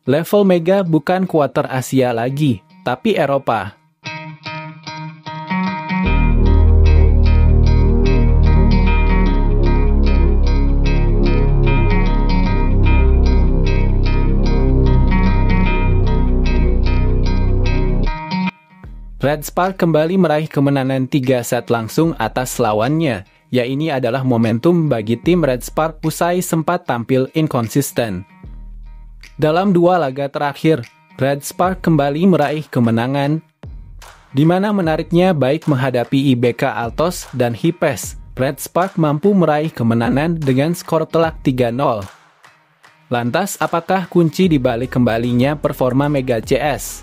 Level Mega bukan kuarter Asia lagi, tapi Eropa. Red Spark kembali meraih kemenangan 3 set langsung atas lawannya. Ya, ini adalah momentum bagi tim Red Spark usai sempat tampil inkonsisten. Dalam 2 laga terakhir, Red Spark kembali meraih kemenangan, di mana menariknya baik menghadapi IBK Altos dan Hipes, Red Spark mampu meraih kemenangan dengan skor telak 3-0. Lantas, apakah kunci di balik kembalinya performa Mega CS?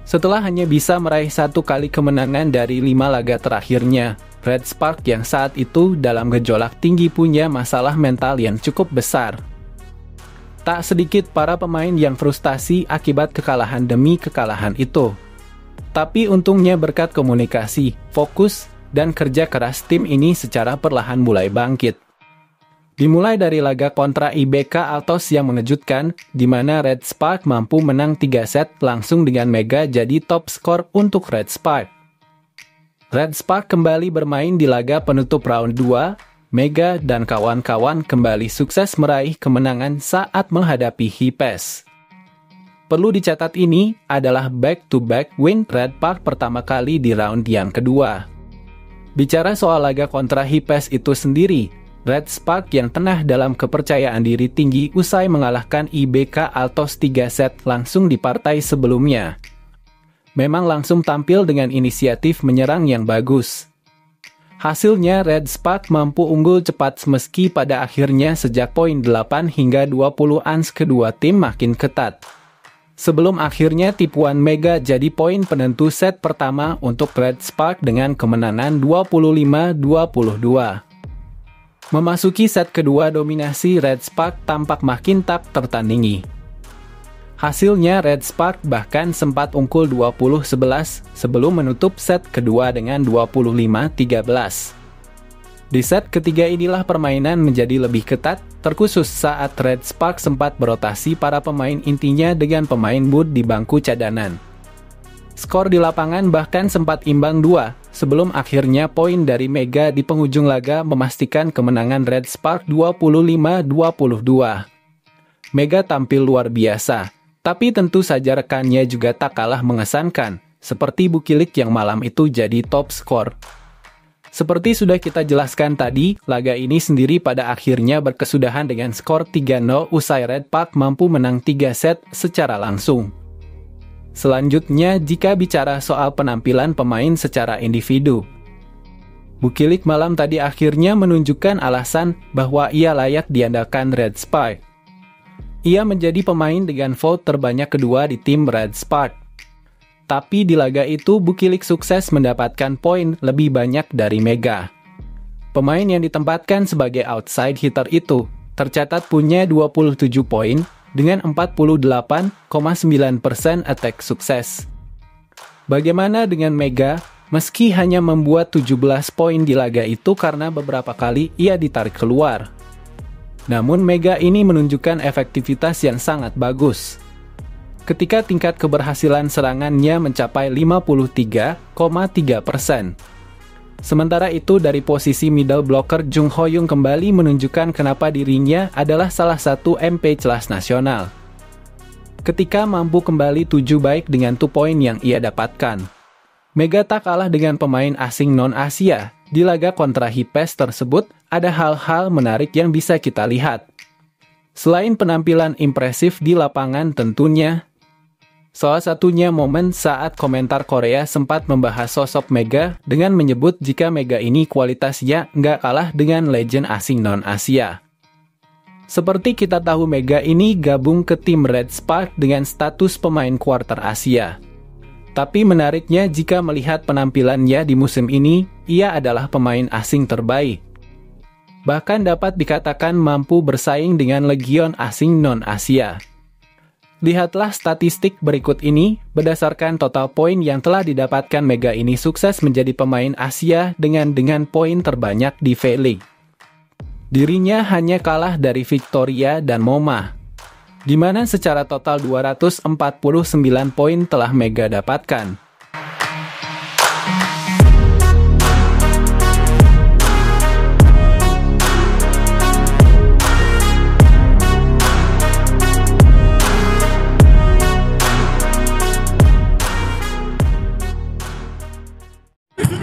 Setelah hanya bisa meraih 1 kali kemenangan dari 5 laga terakhirnya, Red Spark yang saat itu dalam gejolak tinggi punya masalah mental yang cukup besar. Tak sedikit para pemain yang frustasi akibat kekalahan demi kekalahan itu. Tapi untungnya berkat komunikasi, fokus, dan kerja keras tim ini secara perlahan mulai bangkit. Dimulai dari laga kontra IBK Altos yang mengejutkan, di mana Red Spark mampu menang 3 set langsung dengan Mega jadi top skor untuk Red Spark. Red Spark kembali bermain di laga penutup round 2, Mega dan kawan-kawan kembali sukses meraih kemenangan saat menghadapi Hipes. Perlu dicatat ini adalah back-to-back win Red Spark pertama kali di round yang kedua. Bicara soal laga kontra Hipes itu sendiri, Red Spark yang tengah dalam kepercayaan diri tinggi usai mengalahkan IBK Altos 3 set langsung di partai sebelumnya. Memang langsung tampil dengan inisiatif menyerang yang bagus. Hasilnya Red Spark mampu unggul cepat meski pada akhirnya sejak poin 8 hingga 20 ans kedua tim makin ketat. Sebelum akhirnya tipuan Mega jadi poin penentu set pertama untuk Red Spark dengan kemenangan 25-22. Memasuki set kedua, dominasi Red Spark tampak makin tak tertandingi. Hasilnya Red Spark bahkan sempat unggul 20-11 sebelum menutup set kedua dengan 25-13. Di set ketiga inilah permainan menjadi lebih ketat, terkhusus saat Red Spark sempat berotasi para pemain intinya dengan pemain boot di bangku cadangan. Skor di lapangan bahkan sempat imbang 2, sebelum akhirnya poin dari Mega di penghujung laga memastikan kemenangan Red Spark 25-22. Mega tampil luar biasa, tapi tentu saja rekannya juga tak kalah mengesankan, seperti Bukilik yang malam itu jadi top skor. Seperti sudah kita jelaskan tadi, laga ini sendiri pada akhirnya berkesudahan dengan skor 3-0 usai Red Spark mampu menang 3 set secara langsung. Selanjutnya, jika bicara soal penampilan pemain secara individu, Bukilik malam tadi akhirnya menunjukkan alasan bahwa ia layak diandalkan Red Spark. Ia menjadi pemain dengan vote terbanyak kedua di tim Red Spark. Tapi di laga itu, Bukilik sukses mendapatkan poin lebih banyak dari Mega. Pemain yang ditempatkan sebagai outside hitter itu tercatat punya 27 poin, dengan 48,9% attack sukses. Bagaimana dengan Mega? Meski hanya membuat 17 poin di laga itu karena beberapa kali ia ditarik keluar. Namun Mega ini menunjukkan efektivitas yang sangat bagus. Ketika tingkat keberhasilan serangannya mencapai 53,3%. Sementara itu dari posisi middle blocker, Jung Hoyoung kembali menunjukkan kenapa dirinya adalah salah satu MP kelas nasional. Ketika mampu kembali 7 baik dengan 2 poin yang ia dapatkan. Mega tak kalah dengan pemain asing non-Asia. Di laga kontra Hipes tersebut, ada hal-hal menarik yang bisa kita lihat. Selain penampilan impresif di lapangan tentunya, salah satunya momen saat komentar Korea sempat membahas sosok Mega dengan menyebut jika Mega ini kualitasnya nggak kalah dengan legend asing non-Asia. Seperti kita tahu Mega ini gabung ke tim Red Spark dengan status pemain kuarter Asia. Tapi menariknya jika melihat penampilannya di musim ini, ia adalah pemain asing terbaik. Bahkan dapat dikatakan mampu bersaing dengan legion asing non-Asia. Lihatlah statistik berikut ini, berdasarkan total poin yang telah didapatkan Mega ini sukses menjadi pemain Asia dengan poin terbanyak di V-League. Dirinya hanya kalah dari Victoria dan Moma. di mana secara total 249 poin telah Mega dapatkan.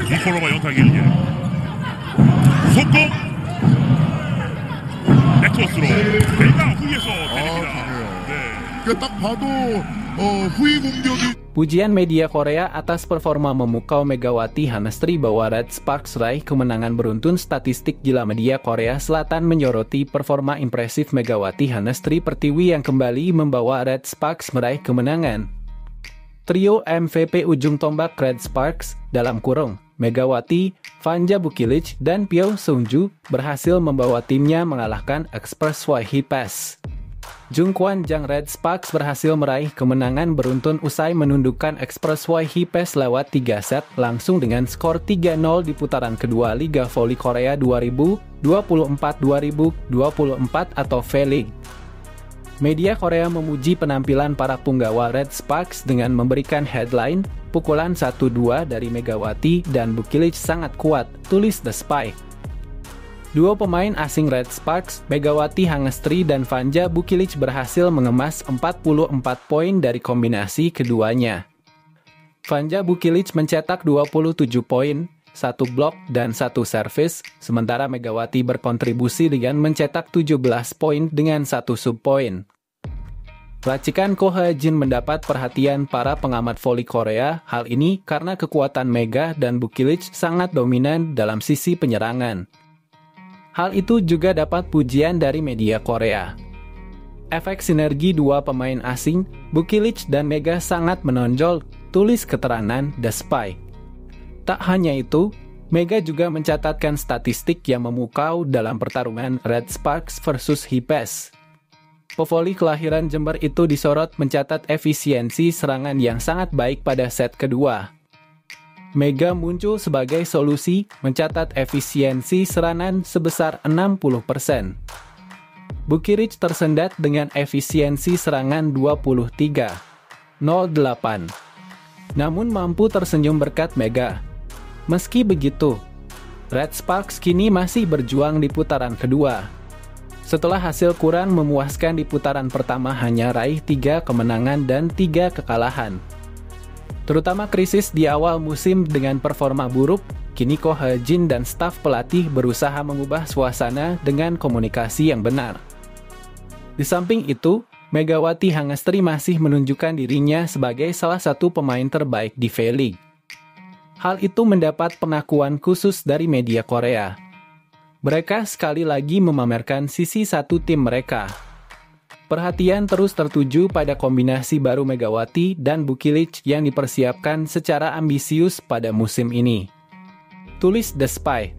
니콜로가 연타 길게 속공 네트워스로 내가 후에서 때립니다. 딱 봐도 후위 공격이 Pujian media Korea atas performa memukau Megawati Hanestri bahwa Red Sparks raih kemenangan beruntun. Statistik gila media Korea Selatan menyoroti performa impresif Megawati Hanestri Pertiwi yang kembali membawa Red Sparks meraih kemenangan. Trio MVP ujung tombak Red Sparks dalam kurung Megawati, Vanja Bukilic, dan Pyo Seungju berhasil membawa timnya mengalahkan Express YHPS. Jungkwan Jang Red Sparks berhasil meraih kemenangan beruntun usai menundukkan Express YHPS lewat 3 set langsung dengan skor 3-0 di putaran kedua Liga Voli Korea 2024-2024 atau V-League. Media Korea memuji penampilan para punggawa Red Sparks dengan memberikan headline, pukulan 1-2 dari Megawati dan Bukilic sangat kuat, tulis The Spy. Dua pemain asing Red Sparks, Megawati Hanestri dan Vanja Bukilic berhasil mengemas 44 poin dari kombinasi keduanya. Vanja Bukilic mencetak 27 poin, 1 blok dan 1 servis, sementara Megawati berkontribusi dengan mencetak 17 poin dengan 1 sub-poin. Racikan Ko Ha-jin mendapat perhatian para pengamat voli Korea, hal ini karena kekuatan Mega dan Bukilic sangat dominan dalam sisi penyerangan. Hal itu juga dapat pujian dari media Korea. Efek sinergi dua pemain asing, Bukilic dan Mega sangat menonjol, tulis keterangan The Spy. Tak hanya itu, Mega juga mencatatkan statistik yang memukau dalam pertarungan Red Sparks versus HIPES. Pevoli kelahiran Jember itu disorot mencatat efisiensi serangan yang sangat baik pada set kedua. Mega muncul sebagai solusi, mencatat efisiensi serangan sebesar 60%. Bukilic tersendat dengan efisiensi serangan 23,08. Namun mampu tersenyum berkat Mega. Meski begitu, Red Sparks kini masih berjuang di putaran kedua. Setelah hasil kurang memuaskan di putaran pertama hanya raih 3 kemenangan dan 3 kekalahan. Terutama krisis di awal musim dengan performa buruk, kini Ko Ha-jin dan staf pelatih berusaha mengubah suasana dengan komunikasi yang benar. Di samping itu, Megawati Hanestri masih menunjukkan dirinya sebagai salah satu pemain terbaik di V-League. Hal itu mendapat pengakuan khusus dari media Korea. Mereka sekali lagi memamerkan sisi satu tim mereka. Perhatian terus tertuju pada kombinasi baru Megawati dan Bukilic yang dipersiapkan secara ambisius pada musim ini. Tulis The Spy.